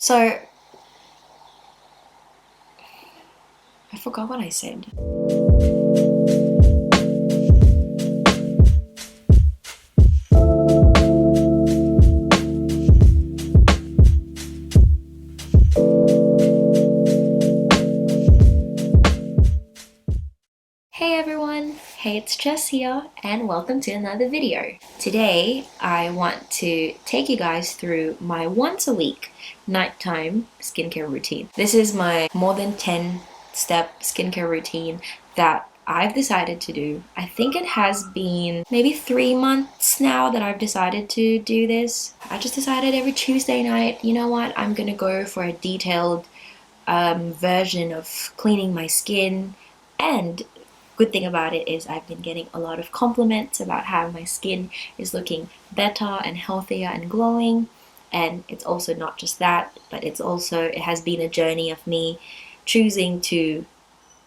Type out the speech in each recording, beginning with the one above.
So, I forgot what I said. Hey everyone, hey, it's Jess here and welcome to another video. Today I want to take you guys through my once a week nighttime skincare routine. This is my more than 10-step skincare routine that I've decided to do. I think it has been maybe 3 months now that I've decided to do this. I just decided every Tuesday night, you know what, I'm gonna go for a detailed version of cleaning my skin. And good thing about it is I've been getting a lot of compliments about how my skin is looking better and healthier and glowing. And it's also not just that, but it has been a journey of me choosing to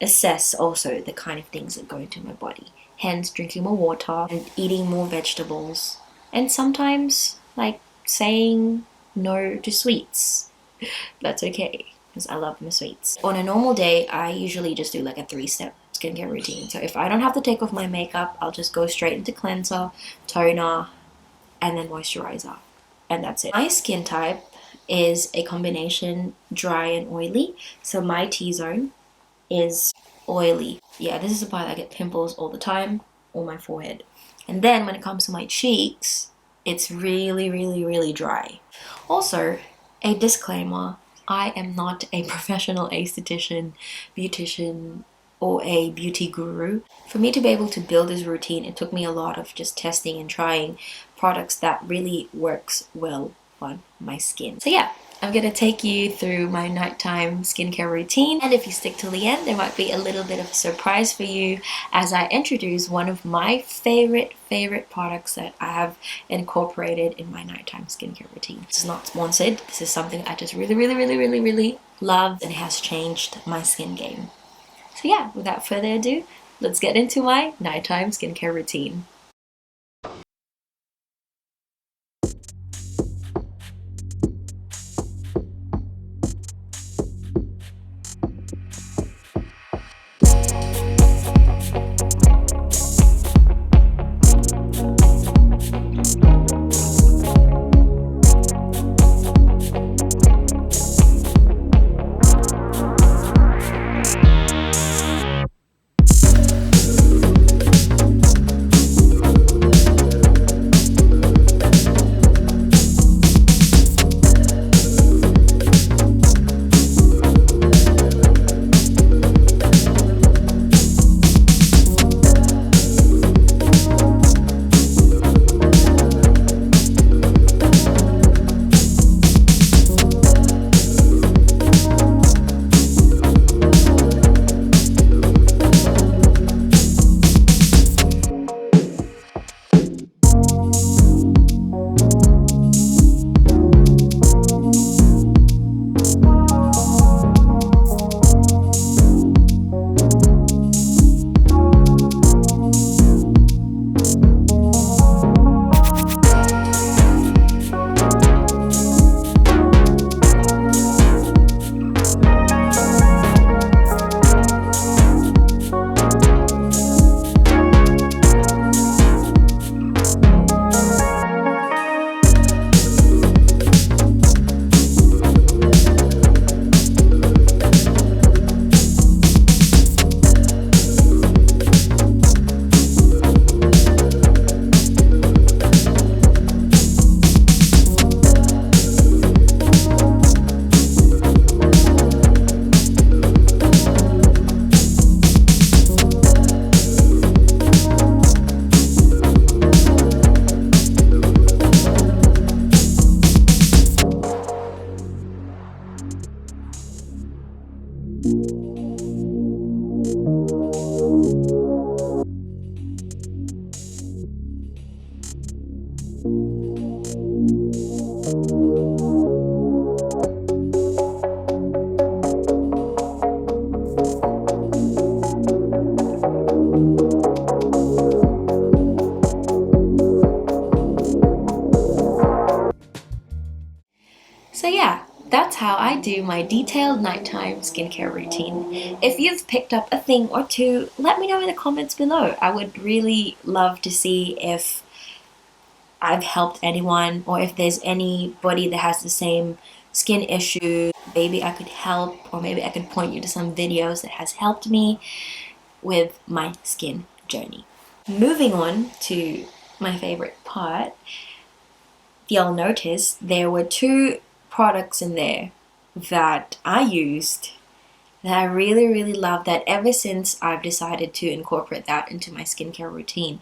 assess also the kind of things that go into my body. Hence drinking more water and eating more vegetables. And sometimes like saying no to sweets. That's okay, because I love my sweets. On a normal day, I usually just do like a 3-step skincare routine. So if I don't have to take off my makeup, I'll just go straight into cleanser, toner, and then moisturizer. And that's it. My skin type is a combination dry and oily. So my T-zone is oily. Yeah, this is the part I get pimples all the time on my forehead. And then when it comes to my cheeks, it's really, really, really dry. Also, a disclaimer, I am not a professional aesthetician, beautician, or a beauty guru. For me to be able to build this routine, it took me a lot of just testing and trying products that really works well on my skin. So yeah, I'm gonna take you through my nighttime skincare routine, and if you stick till the end, there might be a little bit of a surprise for you as I introduce one of my favorite products that I have incorporated in my nighttime skincare routine. This is not sponsored. This is something I just really love, and it has changed my skin game. So yeah, without further ado, let's get into my nighttime skincare routine. So yeah, that's how how I do my detailed nighttime skincare routine. If you've picked up a thing or two, let me know in the comments below. I would really love to see if I've helped anyone, or if there's anybody that has the same skin issue. Maybe I could help, or maybe I could point you to some videos that has helped me with my skin journey. Moving on to my favorite part, you'll notice there were two products in there that I used that I really love, that ever since I've decided to incorporate that into my skincare routine.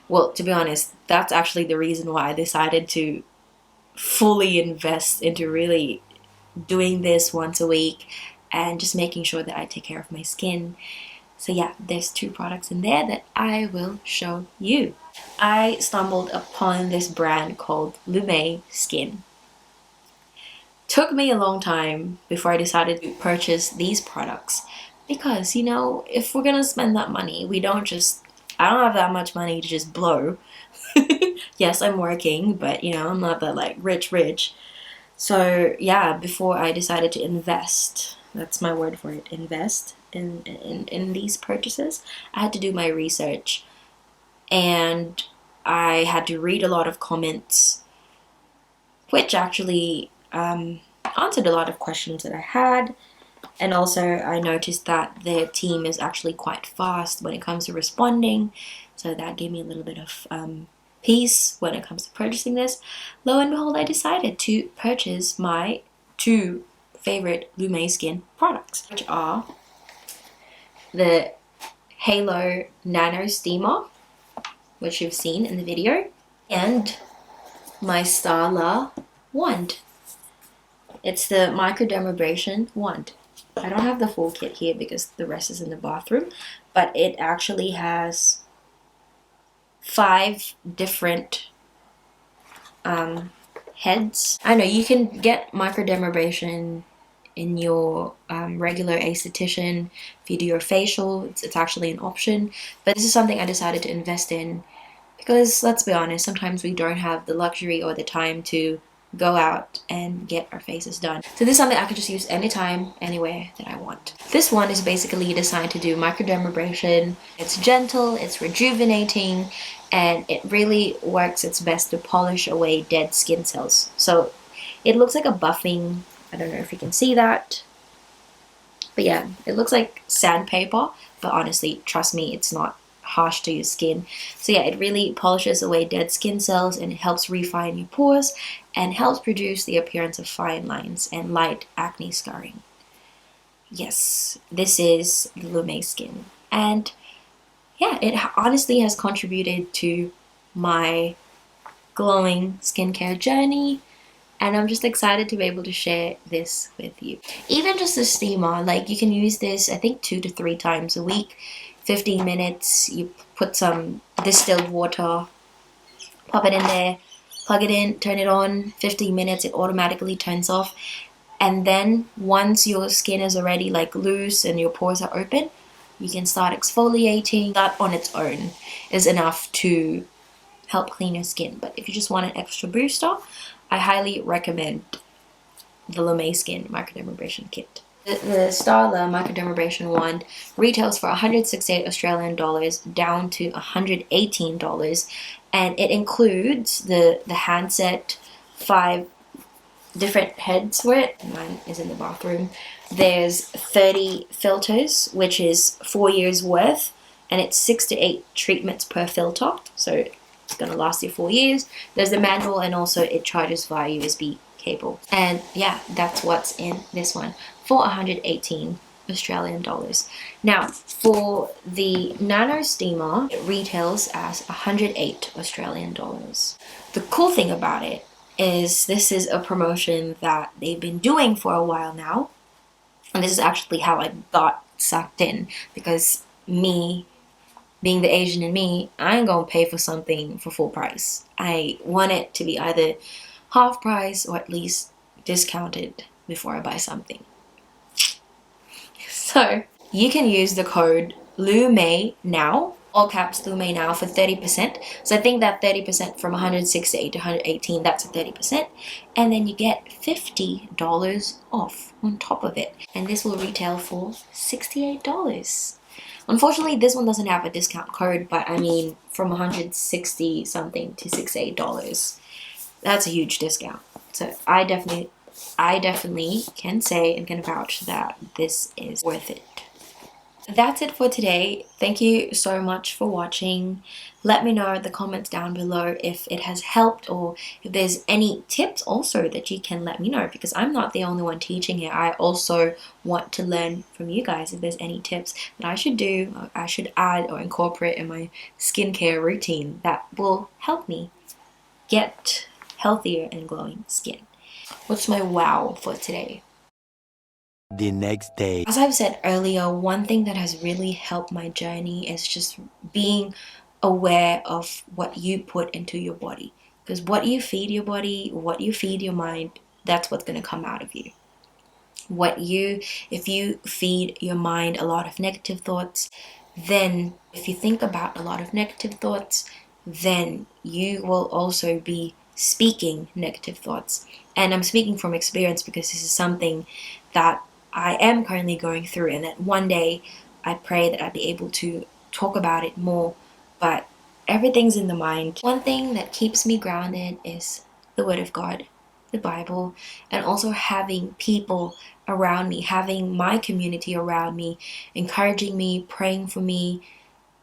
Well, to be honest, that's actually the reason why I decided to fully invest into really doing this once a week and just making sure that I take care of my skin. So yeah, there's two products in there that I will show you. I stumbled upon this brand called Lume Skin. Took me a long time before I decided to purchase these products, because, you know, if we're gonna spend that money, I don't have that much money to just blow. Yes, I'm working, but you know, I'm not that like rich. So yeah, before I decided to invest, that's my word for it, invest in these purchases, I had to do my research, and I had to read a lot of comments, which actually answered a lot of questions that I had. And also I noticed that their team is actually quite fast when it comes to responding, so that gave me a little bit of peace when it comes to purchasing this. Lo and behold, I decided to purchase my two favorite Lume Skin products, which are the Halo Nano Steamer, which you've seen in the video, and my Starla wand. It's the microdermabrasion wand. I don't have the full kit here because the rest is in the bathroom, but it actually has 5 different heads. I know you can get microdermabrasion in your regular esthetician. If you do your facial, it's actually an option, but this is something I decided to invest in because, let's be honest, sometimes we don't have the luxury or the time to go out and get our faces done. So this is something I could just use anytime, anywhere that I want. This one is basically designed to do microdermabrasion. It's gentle, it's rejuvenating, and it really works its best to polish away dead skin cells. So it looks like a buffing, I don't know if you can see that, but yeah, it looks like sandpaper, but honestly, trust me, it's not harsh to your skin. So yeah, it really polishes away dead skin cells, and it helps refine your pores and helps produce the appearance of fine lines and light acne scarring. Yes, this is the Lume Skin, and yeah, it honestly has contributed to my glowing skincare journey, and I'm just excited to be able to share this with you. Even just the steamer, like, you can use this I think 2 to 3 times a week. 15 minutes, you put some distilled water, pop it in there, plug it in, turn it on, 15 minutes, it automatically turns off. And then once your skin is already like loose and your pores are open, you can start exfoliating. That on its own is enough to help clean your skin. But if you just want an extra booster, I highly recommend the Lume Skin Microdermabrasion Kit. The Starla Microdermabrasion Wand retails for 168 Australian dollars down to $118, and it includes the handset, 5 different heads for it. Mine is in the bathroom. There's 30 filters, which is 4 years worth, and it's 6 to 8 treatments per filter, so it's gonna last you 4 years. There's the manual, and also it charges via USB cable. And yeah, that's what's in this one for 118 Australian dollars. Now, for the Nano Steamer, it retails as 108 Australian dollars. The cool thing about it is this is a promotion that they've been doing for a while now, and this is actually how I got sucked in, because me, being the Asian in me, I ain't gonna pay for something for full price. I want it to be either half price or at least discounted before I buy something. So you can use the code LUME now all caps through me now for 30%. So I think that 30% from 168 to 118, that's a 30%. And then you get $50 off on top of it. And this will retail for $68. Unfortunately, this one doesn't have a discount code, but I mean, from 160 something to $68, that's a huge discount. So I definitely can say and can vouch that this is worth it. That's it for today. Thank you so much for watching. Let me know in the comments down below if it has helped, or if there's any tips also that you can let me know, because I'm not the only one teaching it. I also want to learn from you guys if there's any tips that I should do, or I should add or incorporate in my skincare routine that will help me get healthier and glowing skin. What's my wow for today? The next day. As I've said earlier, one thing that has really helped my journey is just being aware of what you put into your body. Because what you feed your body, what you feed your mind, that's what's going to come out of you. If you feed your mind a lot of negative thoughts, then if you think about a lot of negative thoughts, then you will also be speaking negative thoughts. And I'm speaking from experience, because this is something that I am currently going through, and that one day I pray that I'd be able to talk about it more, but everything's in the mind. One thing that keeps me grounded is the Word of God, the Bible, and also having people around me, having my community around me, encouraging me, praying for me,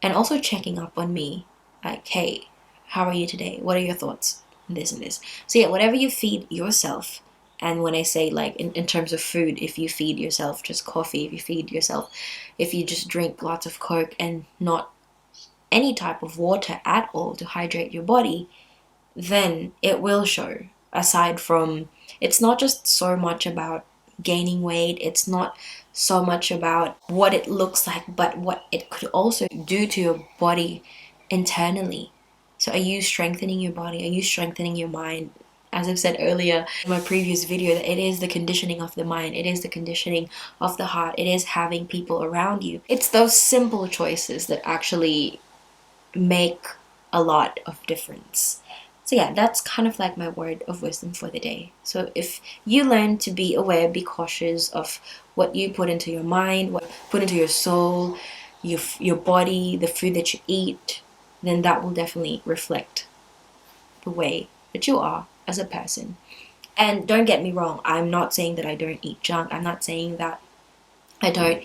and also checking up on me. Like, hey, how are you today? What are your thoughts? This and this. So yeah, whatever you feed yourself. And when I say, like, in terms of food, if you feed yourself just coffee, if you just drink lots of Coke and not any type of water at all to hydrate your body, then it will show. Aside from, it's not just so much about gaining weight, it's not so much about what it looks like, but what it could also do to your body internally. So are you strengthening your body? Are you strengthening your mind? As I've said earlier in my previous video, that it is the conditioning of the mind, it is the conditioning of the heart, it is having people around you. It's those simple choices that actually make a lot of difference. So yeah, that's kind of like my word of wisdom for the day. So if you learn to be aware, be cautious of what you put into your mind, what you put into your soul, your body, the food that you eat, then that will definitely reflect the way that you are as a person. And don't get me wrong, I'm not saying that I don't eat junk. I'm not saying that I don't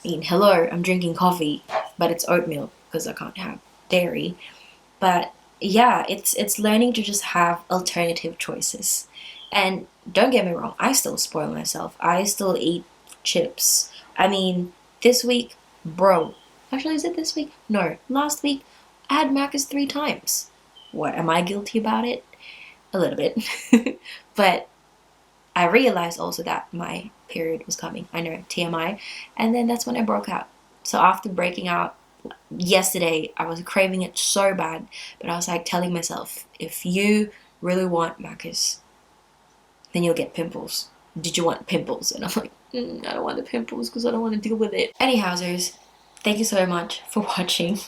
eat, hello, I'm drinking coffee, but it's oatmeal because I can't have dairy. But yeah, it's learning to just have alternative choices. And don't get me wrong, I still spoil myself. I still eat chips. I mean, this week, bro, actually, is it this week? No, last week, I had Macca's 3 times. What, am I guilty about it? A little bit. But I realized also that my period was coming. I know, TMI. And then that's when I broke out. So after breaking out yesterday, I was craving it so bad, but I was like telling myself, if you really want Macca's, then you'll get pimples. Did you want pimples? And I'm like, I don't want the pimples because I don't want to deal with it. Anyhowzers, thank you so much for watching.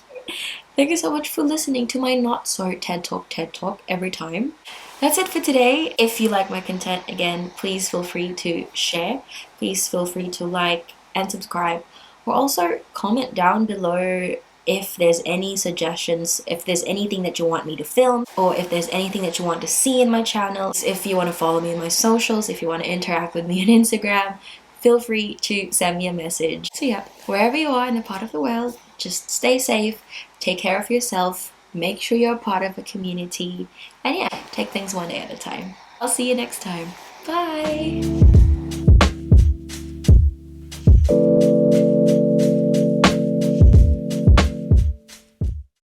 Thank you so much for listening to my not so TED Talk every time. That's it for today. If you like my content, again, please feel free to share. Please feel free to like and subscribe. Or also comment down below if there's any suggestions, if there's anything that you want me to film, or if there's anything that you want to see in my channel. If you want to follow me on my socials, if you want to interact with me on Instagram, feel free to send me a message. So yeah, wherever you are in the part of the world, just stay safe, take care of yourself, make sure you're a part of a community, and yeah, take things one day at a time. I'll see you next time. Bye!